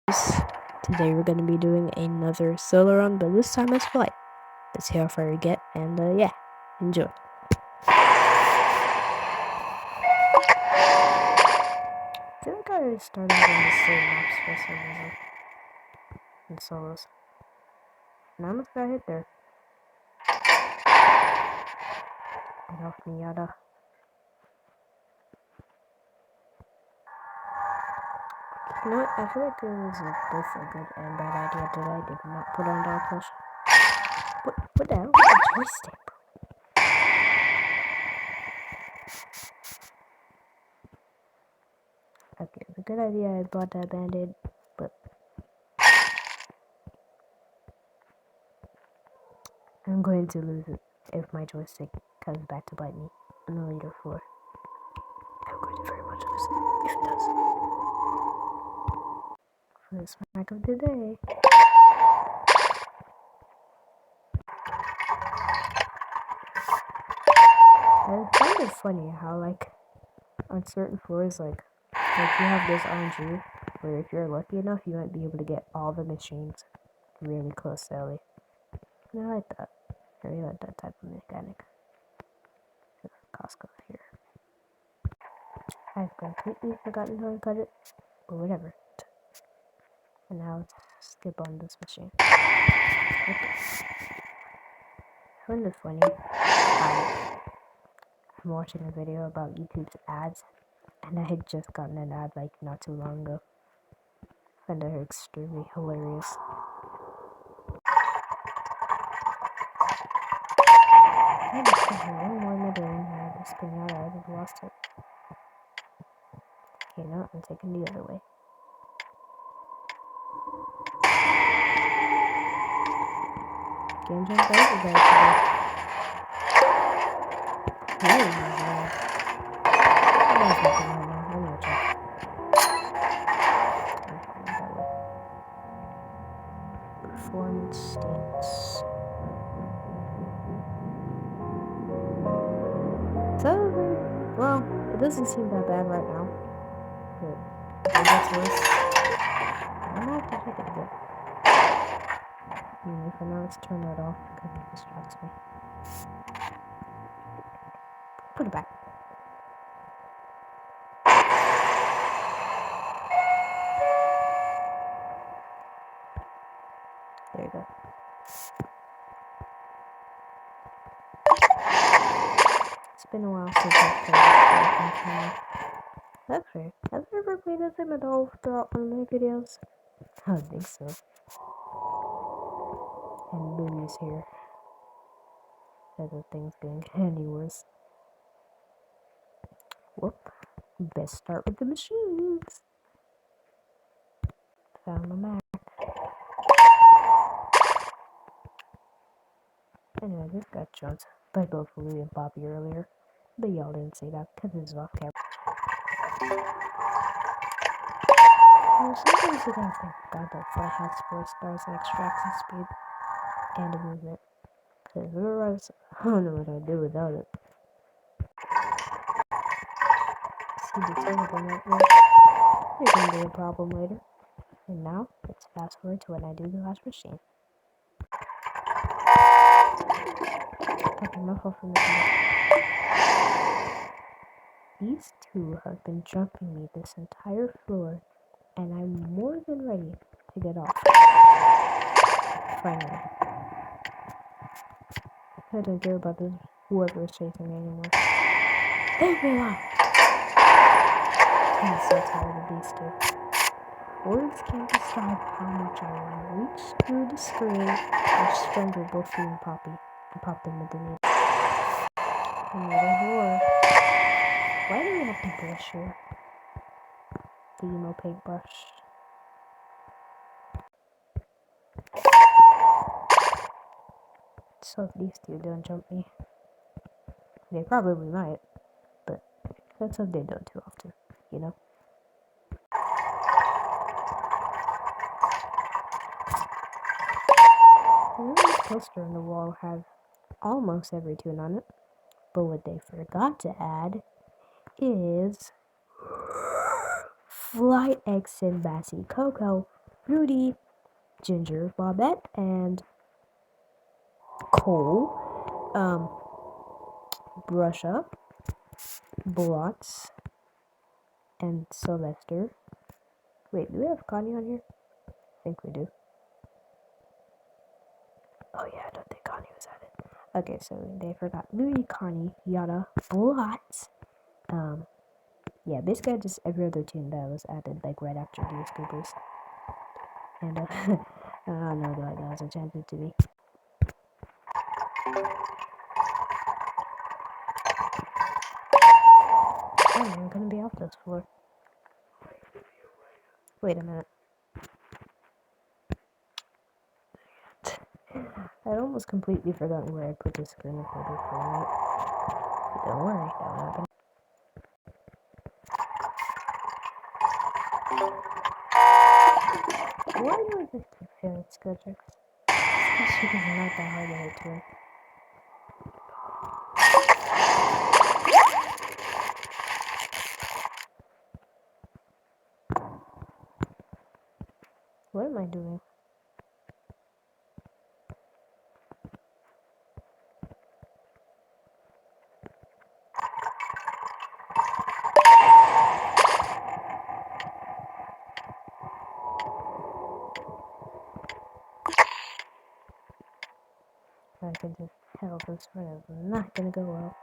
Today we're going to be doing another solo run, but this time it's Flyte. Let's see how far we get, and yeah, enjoy. I feel like I already started on the same maps for some reason in solos. And I almost got hit there. Get off me, yada. You know what? I feel like it was both a good and bad idea that I did not put on dog push. What the hell? A joystick. Okay, it's a good idea I bought that band-aid, but I'm going to lose it if my joystick comes back to bite me on the leader 4. I'm going to very much lose it if it does. First smack of the day. And it's kind of funny how, like, on certain floors, like you have this RNG where if you're lucky enough, you might be able to get all the machines really close to Ellie. And I like that. I really like that type of mechanic. Costco here. I've completely forgotten how to cut it, but whatever. And now let's skip on this machine. Okay. Kind of funny. I'm watching a video about YouTube's ads, and I had just gotten an ad like not too long ago. I find it extremely hilarious. I just got one more medal in here. Just spin out, I just lost it. Okay, no, I'm taking the other way. Game jump over there today. Oh my god. What is happening right now? I'm gonna check. That way. Performance stinks. So, well, it doesn't seem that bad right now. But if it gets worse, I'm gonna have to check it again. Anyway, for now, let's turn that off because it distracts me. Put it back. There you go. It's been a while since I've played this game. That's fair. Have I ever played as him at all throughout one of my videos? I don't think so. And Louie's here. As if things getting any worse. Whoop. Best start with the machines. Found my Mac. Anyway, this got jumped by both Louie and Bobby earlier. But y'all didn't see that because it was off camera. Sometimes you gotta thank God that Flyte has 4 stars in extraction speed and a movement. Because otherwise, I don't know what I'd do without it. See the technical nightmare. It's gonna be a problem later. And now, let's fast forward to when I do the last machine. Okay, my fault from the These two have been jumping me this entire floor, and I'm more than ready to get off. Finally. I don't care about this whoever is chasing me anymore. Leave me alone! I'm so tired of these two. Words can't describe how much I want to reach through the screen and strangle both you and Poppy and pop them with the knee. Another war. Why do we have to brush here? The emo paintbrush. So if these two don't jump me, they probably might, but let's hope they don't too often, you know? I know this poster on the wall has almost every tune on it, but what they forgot to add is Flyte X and Bassy Coco Rudy, Ginger, Bobette, and Cole, Brush Up, Blotz, and Sylvester. Wait, do we have Connie on here? I think we do. Oh yeah, I don't think Connie was added. Okay, so they forgot Louis, Connie, Yada, Blotz. Yeah, basically just every other team that was added like right after these Scoopers. And I don't know what that was intended to be. I'm gonna be off this floor. Wait a minute. I almost completely forgot where I put the screen recorder for a minute. But don't worry, that will happen. Why do I just keep failing skill checks? This shit is not that hard to hit to her. What am I doing? I can just tell this one is not gonna go well.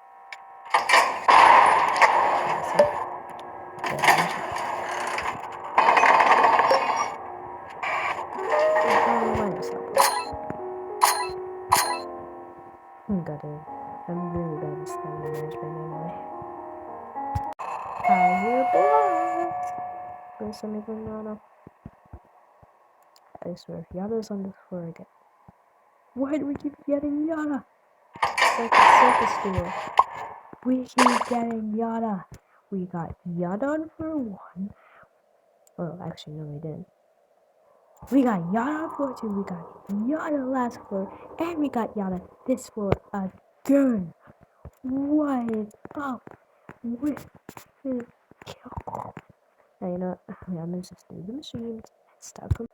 Got it. I'm really bad at stamina management anyway. I hear blood! For some reason, no. I swear, Yada's on the floor again. Why do we keep getting Yada? It's like a circus store. We keep getting Yada. We got Yada on floor 1. Well, actually, no, we didn't. We got Yada on floor 2. We got Yada last floor. And we got Yada this floor again. What is up with this kill? Now, you know what? I'm gonna just do the machines. Stop them.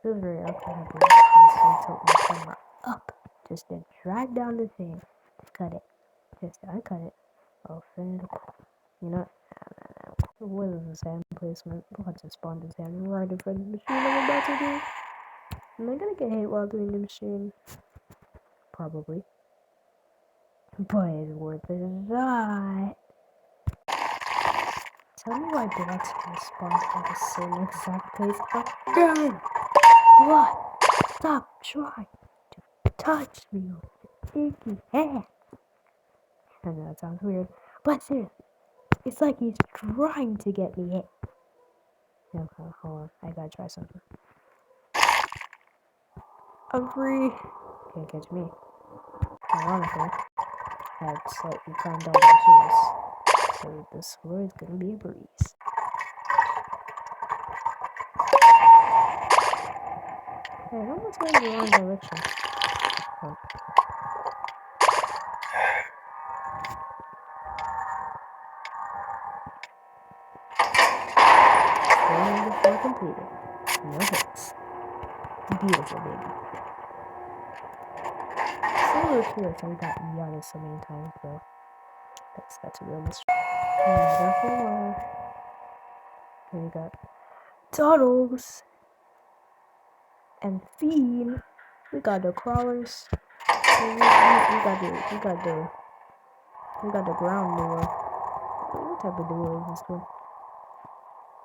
This is very awkward having to constantly tilt my camera up just to drag down the thing to cut it. Just to uncut it. Oh, finish. You know what is this hand placement? What's a spawn this hand right in front of the machine I'm about to do? Am I gonna get hit while doing the machine? Probably. But it's worth a shot. Tell me why Blood's gonna spawn in the same exact place again! Blood! Stop trying to touch me with your icky hand! I know that sounds weird, but seriously, it's like he's trying to get me hit. Okay, hold on, I gotta try something. I'm free! Can't catch me. Ironically, I had slightly climbed all the machines, so this floor is gonna be a breeze. Hey, I'm almost going in the wrong direction. Oh. Training before completed. No hits. Beautiful, baby. Solo curious, I got Yada so many times, though. That's a real mystery. Another 4. Then we got Tunnels and Fiend. We got the crawlers. We got the ground duo. What type of duo is this one?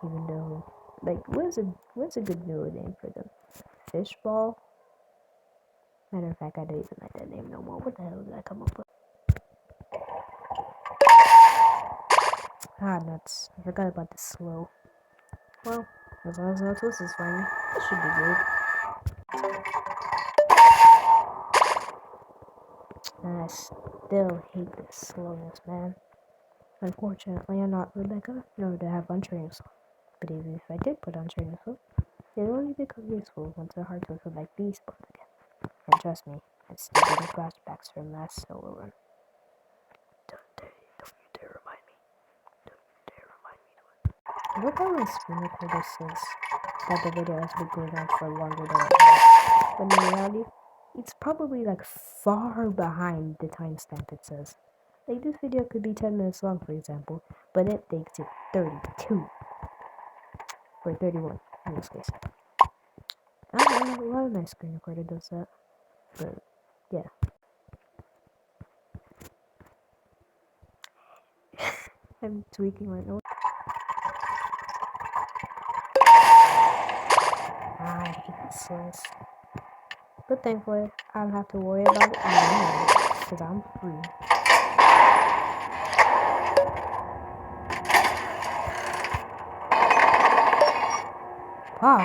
Even though, like, what's a good duo name for them? Fishball? Matter of fact, I don't even like that name no more. What the hell did I come up with? Ah, nuts. I forgot about the slow. Well, as long as no twist is fine, this should be good. I still hate this slowness, man. Unfortunately, I'm not Rebecca, nor do I have untrained soul. But even if I did put untrained soul, it only become useful once the hard tools like these spawn again. And trust me, I'm still getting flashbacks from last solo run. Don't you dare remind me. Don't you dare remind me. I love how my screen recorder says that the video has been going on for longer than it has. But in reality, it's probably like far behind the timestamp it says. Like this video could be 10 minutes long, for example, but it takes it 32 or 31 in this case. I don't know why my screen recorder does that, but yeah. I'm tweaking right now. I hate this slice. But thankfully, I don't have to worry about it anymore, because I'm free. Pop!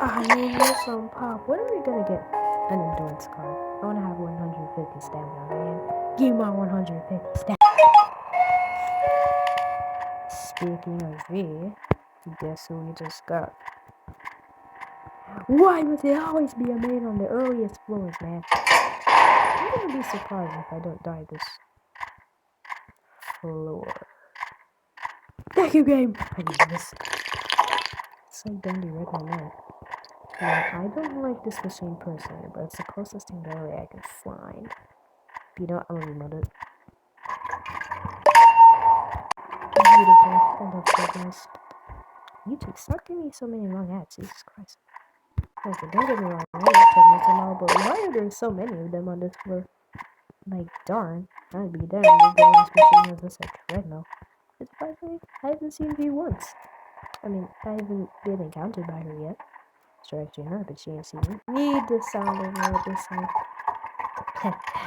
I need some pop. When are we gonna get an endurance card? I wanna have 150 stamina, man. Give me my 150 stamina. Speaking of V, guess who we just got? Why must it always be a man on the earliest floors, man? I'm gonna be surprised if I don't die this floor. Thank you, game! I need this. It's like Dandy Redman, man. I don't like this machine personally, but it's the closest thing to area I can find. But you know what? I'm gonna remote it. Beautiful. I love progress. YouTube, stop giving me so many long ads. Jesus Christ. Okay, don't get me wrong. I love treadmills and all, but why are there so many of them on this floor? Like, darn. I'd be damned if the last machine was just a treadmill. It's surprisingly, I haven't seen V once. I mean, I haven't been encountered by her yet. Sure, actually, her, but she ain't seen me. Need the sound of her at this time.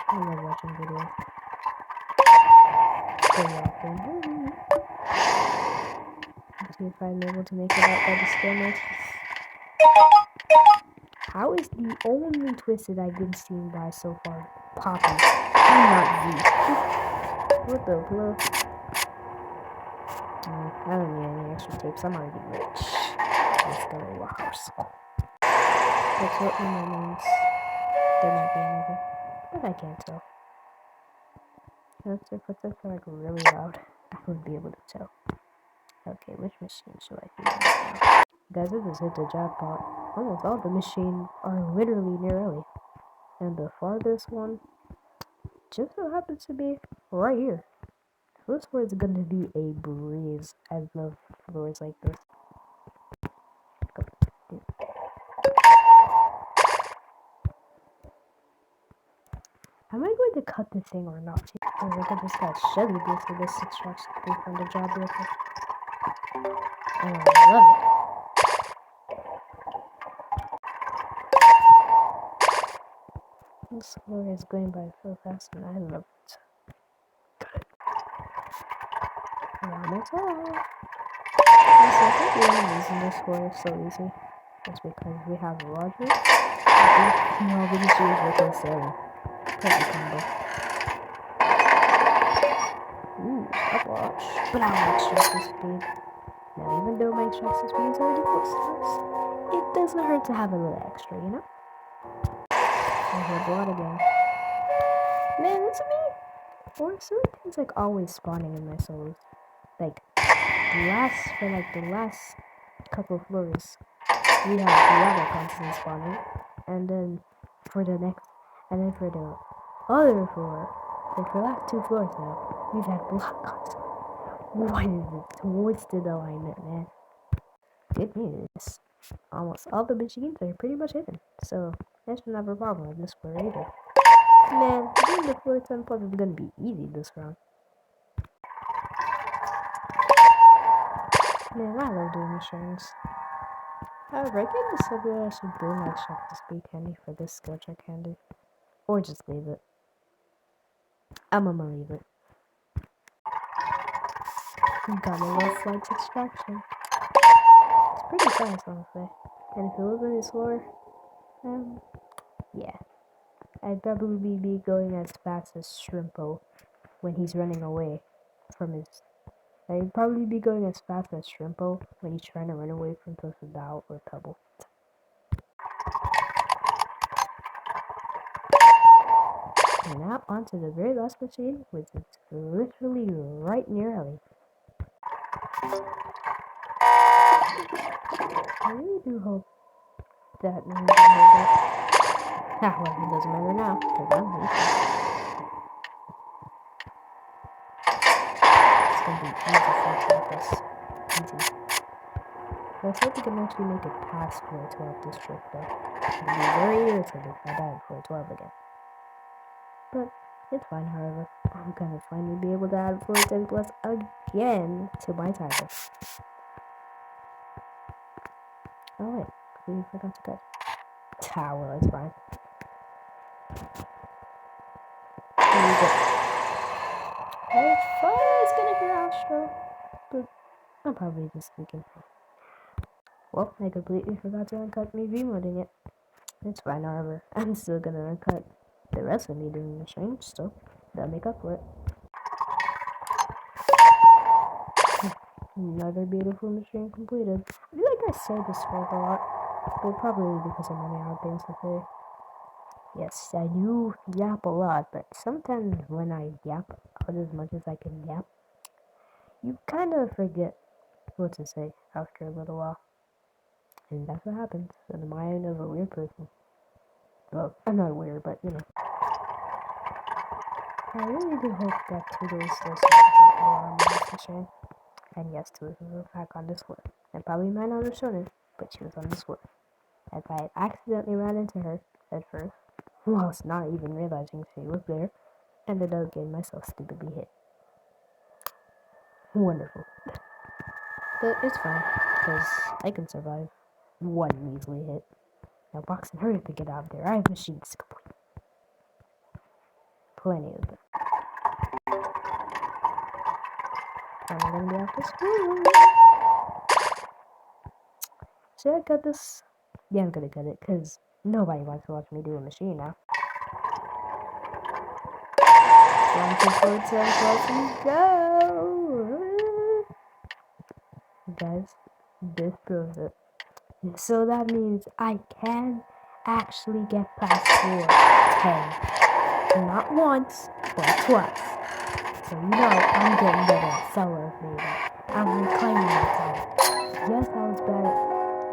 I love watching videos. Let's see if I'm able to make it out by the stillness. How is the only twisted I've been seeing by so far Poppy and not V? What the blow? I don't need any extra tapes. I'm already rich. Let's go to a house. Let's hope my names. There might be anything, but I can't tell. If it's like really loud, I wouldn't be able to tell. Okay, which machine should I use now? Guys, I just hit the jackpot. Almost all the machines are literally near Ellie. And the farthest one just so happens to be right here. This floor is gonna be a breeze. I love floors like this. Am I going to cut this thing or not? Or I could just got Shelly this for this extraction from the job real quick. And I love it. This floor is going by so fast and I love it. That's all. I think the only reason this floor is so easy is because we have Roger. And all we can do is work on Sarah. Perfect combo. Ooh, stopwatch. But I want extraction speed. Now, even though my extraction speed is already 4 stars, it doesn't hurt to have a little extra, you know? I hear blood again. Man, it's me! Or certain things like always spawning in my solos. Like, the last couple floors, we have lava constantly spawning. And then for the other floor, like for the last 2 floors now, we've had block constantly. What is it? Twisted alignment, man. Good news. Almost all the machines are pretty much hidden, so that should not have a problem with this floor either. Man, doing the floor 10 plus is gonna be easy this round. Man, I love doing machines. However, I can decide whether I should bring my check to speed candy for this skill check candy, or just leave it. I'm gonna leave it. Gotta love Flyte's extraction. It's pretty fast, honestly. And if you live in this floor, yeah. I'd probably be going as fast as Shrimpo when he's running away from his... I'd probably be going as fast as Shrimpo when he's trying to run away from Tosadao or Pebble. And now onto the very last machine, which is literally right near Ellie. I really do hope that means I hold it. Ah, well, it doesn't matter now, because I'm leaving. It's gonna be easy for this. Easy. Let's hope we can actually make it past floor 12 this trip, though. I'll be very irritated if I die at floor 12 again. But it's fine, however. I'm gonna finally be able to add floor 10 plus again to my title. Oh wait, we forgot to cut. Ah, well, it's fine. There we go. I thought I was gonna hear outro, but I'm probably just thinking. Well, I completely forgot to uncut me remodding it. It's fine, however. I'm still gonna uncut the rest of me doing the stream, so that'll make up for it. Another beautiful machine completed. I feel like I say this word a lot, but probably because of many odd things to say. Yes, I do yap a lot, but sometimes when I yap out as much as I can yap, you kind of forget what to say after a little while. And that's what happens in the mind of a weird person. Well, I'm not weird, but you know. I really do hope that Toodles does not drop more on this machine. And yes, Toodles was back on this floor. And probably might not have shown it, but she was on this floor. As I had accidentally ran into her at first, whilst not even realizing she was there, ended up getting myself stupidly hit. Wonderful. But it's fine, because I can survive one measly hit. Now, Boxing, hurry up and get out of there. I have machines to complete. Plenty of them. I'm gonna be off to school. Should I cut this? Yeah, I'm gonna cut it, because nobody wants to watch me do a machine now. 1, 2, 4, 10, plus, go! Guys, this proves it. So that means I can actually get past floor 10. Not once, but twice. So you know I'm getting better at solos, baby. I'm reclaiming my time. Yes, I was bad at...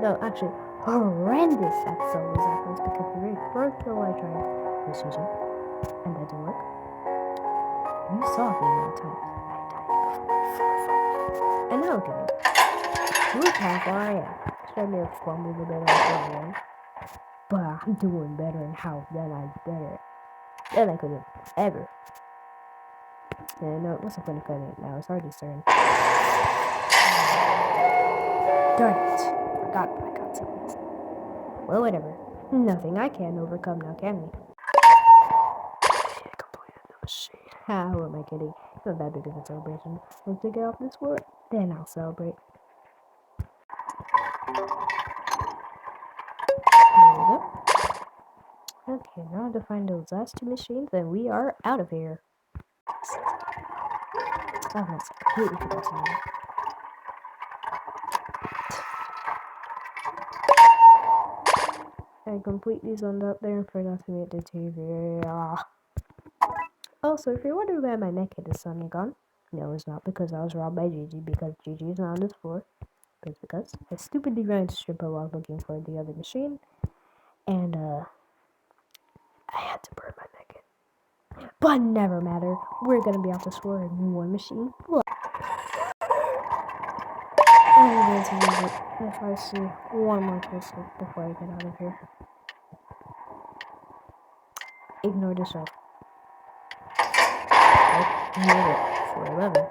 No, actually, horrendous at solos afterwards because the very first solo I tried was GG, and that didn't work. You saw the amount of times I died before. And now look at me. Look how far I am. Should I may have fumbled a bit on the one, but I'm doing better in house than I could have ever. And what's the point of cutting it now? It's already starting. Darn it. Forgot I got something. Well, whatever. Nothing I can overcome now, can we? I completed the machine. How am I kidding? It's not that big of a celebration. Once I get off this floor, then I'll celebrate. There we go. Okay, now to find those last two machines, and we are out of here. Oh, that's completely forgot to do. I completely zoned out there and forgot to mute the TV. Also, if you're wondering why my neck hit is suddenly gone, no, it's not because I was robbed by Gigi, because Gigi is not on this floor. It's because I stupidly ran into Stripper while looking for the other machine, and I had to burn my neck in. But never matter, we're gonna be off this floor in one machine. I'm going to leave it if I see one more twist before I get out of here. Ignore the shelf. Oh, I made it. 411.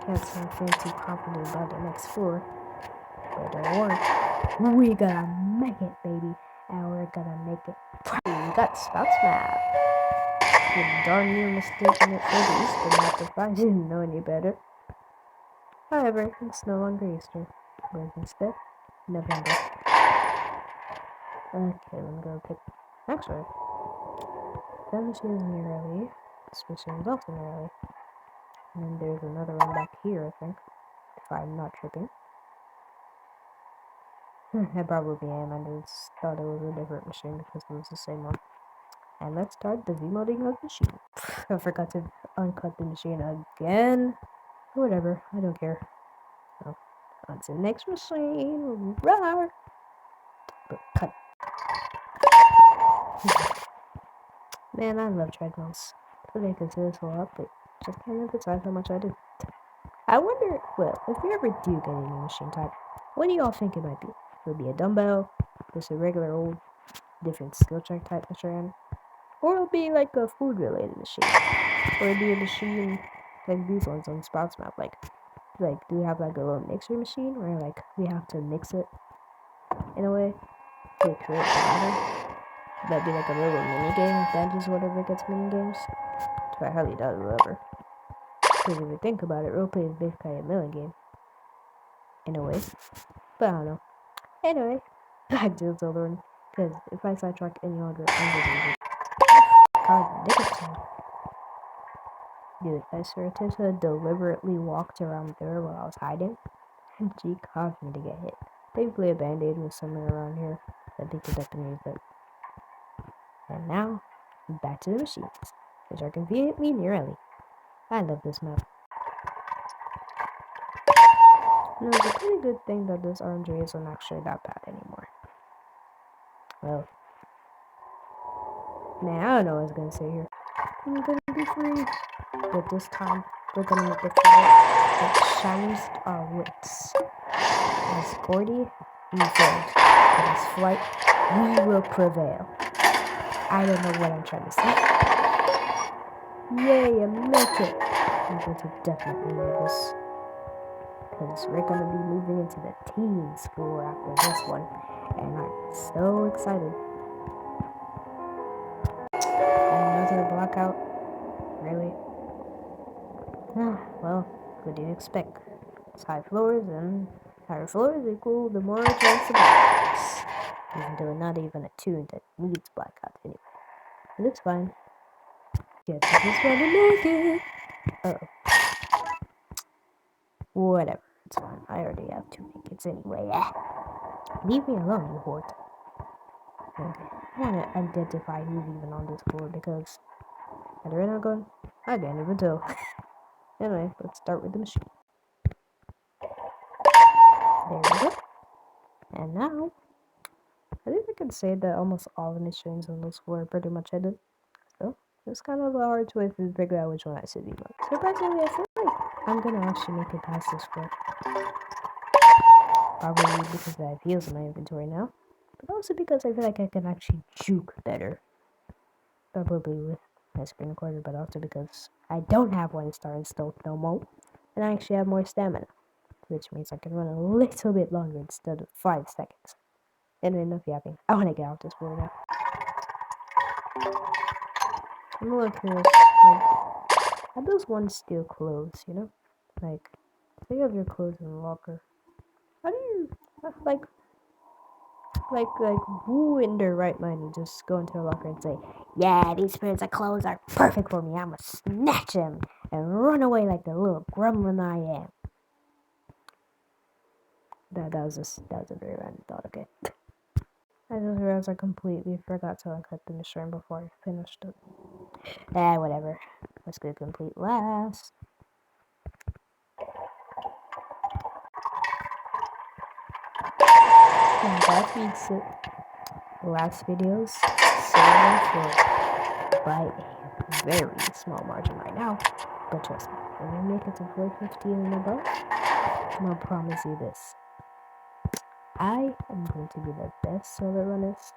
Can't say anything too confident about the next floor. But don't worry. We gonna make it, baby. And we're gonna make it. We got Spouts map. You're darn near mistaken it for the Easter map if I didn't know any better. However, it's no longer Easter. But instead, November. Okay, let me go pick. Actually, that machine is near early. This machine is also near early. And then there's another one back here, I think. If I'm not tripping. I probably am. I just thought it was a different machine because it was the same one. And let's start the V-modding of the machine. I forgot to uncut the machine again. Whatever, I don't care. Oh, On to the next machine. Rawr. Cut. Man, I love treadmills. So they consider this up, but just can't emphasize how much I do. I wonder, well, if you ever do get a new machine type, what do y'all think it might be? Would it be a dumbbell, just a regular old different skill check type machine, or it'll be like a food related machine, or it'll be a machine like these ones on Sprouts Map, like do we have like a little mixer machine where like we have to mix it in a way to create batter? That'd be like a little mini game, Banjo's whatever gets mini games. So I highly doubt it'll ever. Because if you think about it, roleplay is basically a million game. In a way. But I don't know. Anyway, back to the other one. Because if I sidetrack any longer, I'm gonna God, Dickinson. Dude, I swear Tessa deliberately walked around there while I was hiding. And she caused me to get hit. Thankfully, a band-aid was somewhere around here that they protected me, but... And now, back to the machines, which are conveniently near Ellie. I love this map. No, it's a pretty good thing that this RNG isn't actually that bad anymore. Well, man, I don't know what I was gonna say here. I'm gonna be free, but this time we're gonna make it feel that shines our wits. As Gordy, we failed, but as Flyte, we will prevail. I don't know what I'm trying to say. Yay, I make it! I'm going to definitely need this. Because we're going to be moving into the teen school after this one. And I'm so excited. Another blackout? Really? Well, what do you expect? It's high floors, and higher floors equal the more chance of blackouts. Even though not even a tune that needs blackouts anyway. But it's fine. Get to this one to make it. Uh-oh. Whatever. It's fine. I already have 2 tickets anyway. Leave me alone, you whore. Okay. I want to identify who's even on this floor because at the rate I'm going, I can't even tell. Anyway, let's start with the machine. There we go. And now, I think I can say that almost all the machines on this floor are pretty much hidden. So, it's kind of a hard choice to figure out which one I should be on. Surprisingly, I feel like I'm gonna actually make it past this floor. Probably because I have heals in my inventory now. But also because I feel like I can actually juke better. Probably with my screen recorder, but also because I don't have 1-star installed no more. And I actually have more stamina. Which means I can run a little bit longer instead of 5 seconds. Anyway, enough yapping. I want to get off this floor now. I'm a little curious, like, how those ones steal clothes, you know? Like, say you have your clothes in the locker. How do you, who in their right mind would just go into a locker and say, yeah, these pairs of clothes are perfect for me, I'ma snatch them and run away like the little gremlin I am. That was a very random thought, okay. I just realized I completely forgot to uncut the machine before I finished it. Whatever. Let's go complete last. And that beats it. Last videos, so by a very small margin right now. But trust me, when we make it to 450 and above, I'll promise you this. I am going to be the best solo runners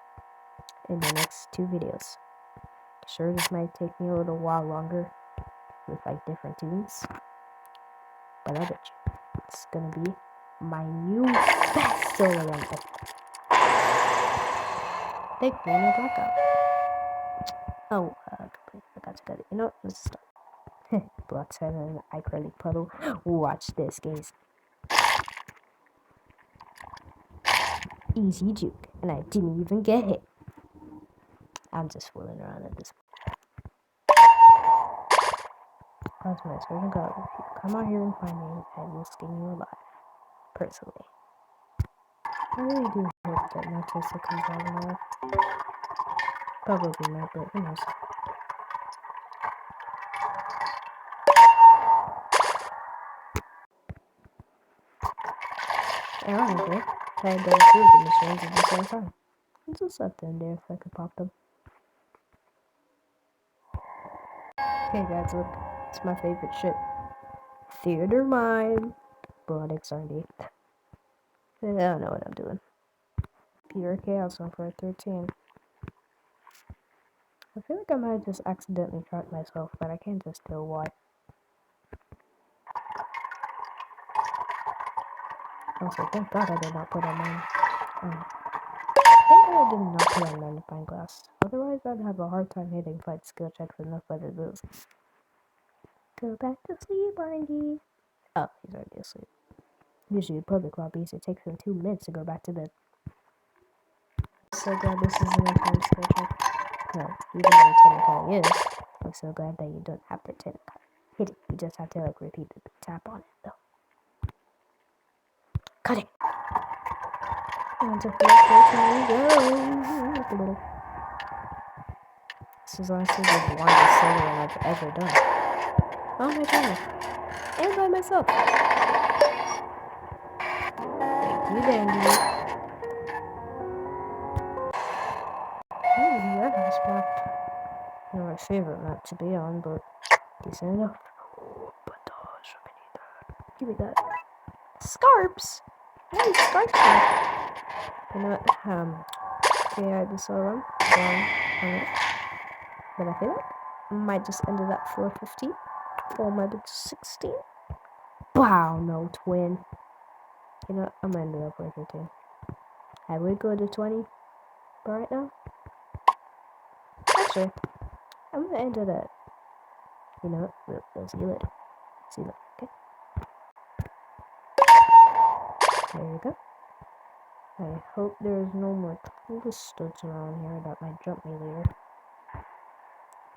in the next 2 videos. Sure, this might take me a little while longer with like different tunes, but I bet you it's gonna be my new best solo run ever. Big green or blackout. Oh, completely forgot to cut it. You know what? Let's start. Block 7 acrylic puddle. Watch this, guys. Easy juke, and I didn't even get hit. I'm just fooling around at this point. Cosmo, I swear to God, if you come out here and find me, I will skin you alive. Personally. I really do hope that no Tesla comes out alive. Probably not, but who knows. Ironically, I had done two of the missions at the same time. I just left them there if I could pop them. Okay guys, look. It's my favorite ship. Theater Mine. Blood XRD. I don't know what I'm doing. Pure Chaos on for 13. I feel like I might have just accidentally trapped myself, but I can't just tell why. Also, thank God I did not put on mine. Thank God I did not put on magnifying glass. Otherwise, I'd have a hard time hitting Flyte skill checks with enough better moves. Go back to sleep, Randy. Oh, he's already asleep. Usually in public lobbies, it takes them 2 minutes to go back to bed. So glad this isn't a time skill check. No, even though it technically is, I'm so glad that you don't have to hit it. You just have to like repeat the tap on it though. Cut it! And to go. This is honestly the longest soloing I've ever done. On my channel. And by myself. Thank you, Dandy. Warehouse map. Not my favorite map to be on, but decent enough. Oh, bandage. I need that. Give me that. Scarps! I need scarps now. You know what? Okay, I just saw them. But I feel like I might just end it at 450. Or maybe 16. Wow, no, twin. You know what? I'm gonna end it at 415. I would go to 20. But right now, actually, I'm gonna end it at, you know what? We'll see you later. See you later, okay? There you go. I hope there's no more twists around here that might jump me later.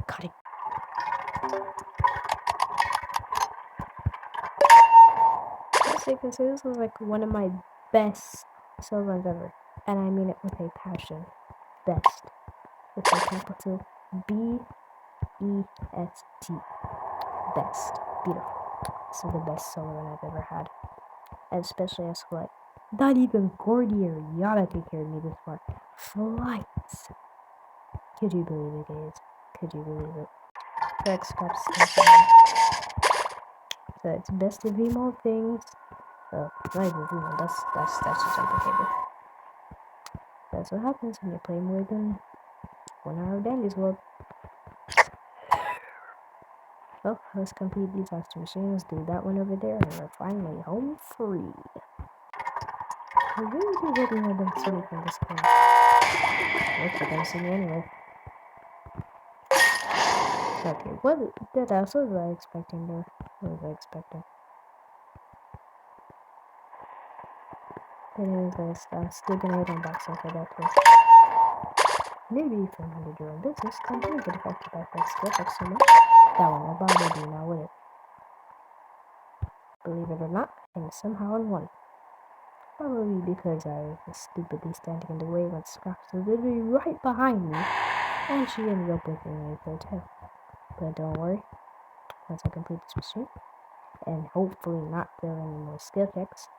Cut it. Honestly, because this was like one of my best solo runs ever. And I mean it with a passion. Best. With a capital B-E-S-T. Best. Beautiful. This is the best solo run I've ever had. Especially as Flyte. Not even Gordy or Yada could carry me this far. Flyte. Could you believe it, guys? Could you believe it? So it's best of emo things. Oh, not even emo. That's just jumping cable. That's what happens when you play more than 1 hour of Dandy's World. Well, let's complete these last 2 machines, do that one over there, and we're finally home free. I really do hope I don't see me from this game. Nope, you're gonna see me anyway. Okay, what else was I expecting there? What was I expecting? Anyways, I'm still gonna hit unboxing for that too. Maybe if I'm under your own business, I'm gonna get affected by that skill check so much. That one will bother me now, would it? Believe it or not, I somehow won. Probably because I was stupidly standing in the way when Scraps was literally right behind me, and she ended up with me for a tail. But don't worry, once I complete this machine, and hopefully not fail any more skill checks,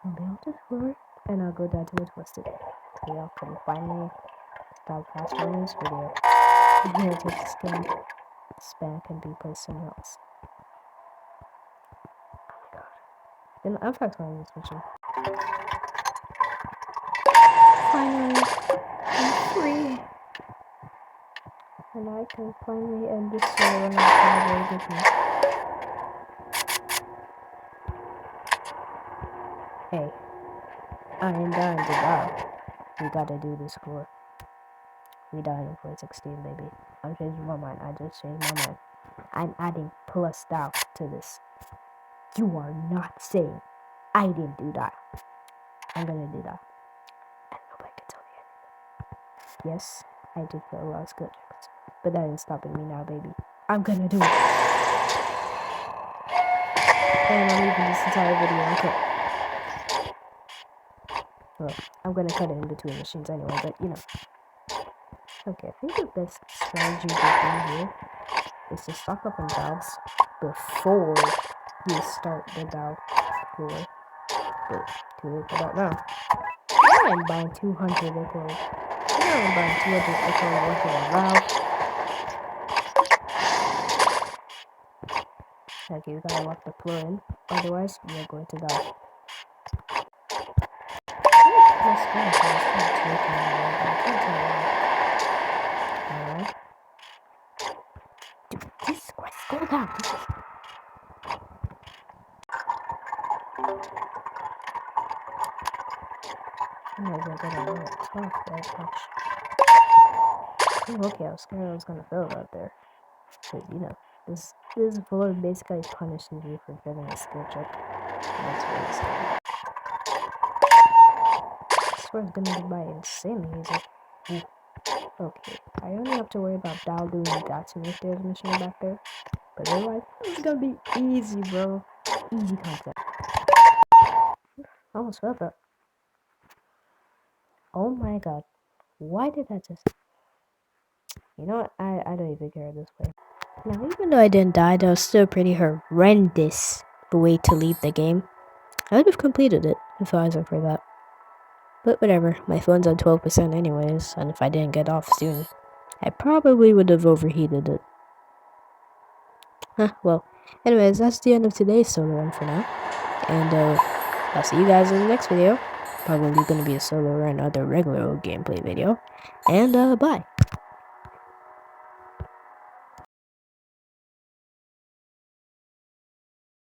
I'll be able to explore, and I'll go down to the Twisted. So y'all can finally stop fast on this video. I'm gonna take the span can be placed somewhere else. Oh my god. Then I'm fast on this mission. Finally, I'm free. And I can finally end this solo and I'm very good. Hey, I ain't dying to die. We gotta do this score. We died in 416, baby. I'm changing my mind. I just changed my mind. I'm adding plus thou to this. You are not saying I didn't do that. I'm gonna do that. And nobody can tell me anything. Yes, I did fail a lot of skill checks. But that ain't stopping me now, baby. I'm gonna do it. And I'm leaving this entire video uncut. Well, I'm gonna cut it in between machines anyway, but you know. Okay, I think the best strategy to do here is to stock up on valves before you start the valve floor. But too late for that now. I'm buying 200 equals. I'm buying 200 equals worth of allow. Like you gotta lock the floor in, otherwise you're going to die. Alright. Dude, Jesus Christ, go down. I'm not even gonna talk that much. Oh, okay, I was scared I was gonna fail out there. But you know, this floor basically punishes you for failing a skill check. That's really scary. This floor is gonna be by insanely easy. Ooh. Okay, I only have to worry about Dow doing Gatsu if there's a mission back there. But otherwise, it's gonna be easy, bro. Easy concept. I almost felt that. Oh my god. Why did I just... You know what? I don't even care this way. Now, even though I didn't die, that was still pretty horrendous way to leave the game. I would have completed it if I wasn't for that. But whatever, my phone's on 12% anyways, and if I didn't get off soon, I probably would have overheated it. Well, anyways, that's the end of today's solo run for now. And I'll see you guys in the next video. Probably gonna be a solo run, other regular gameplay video. And bye.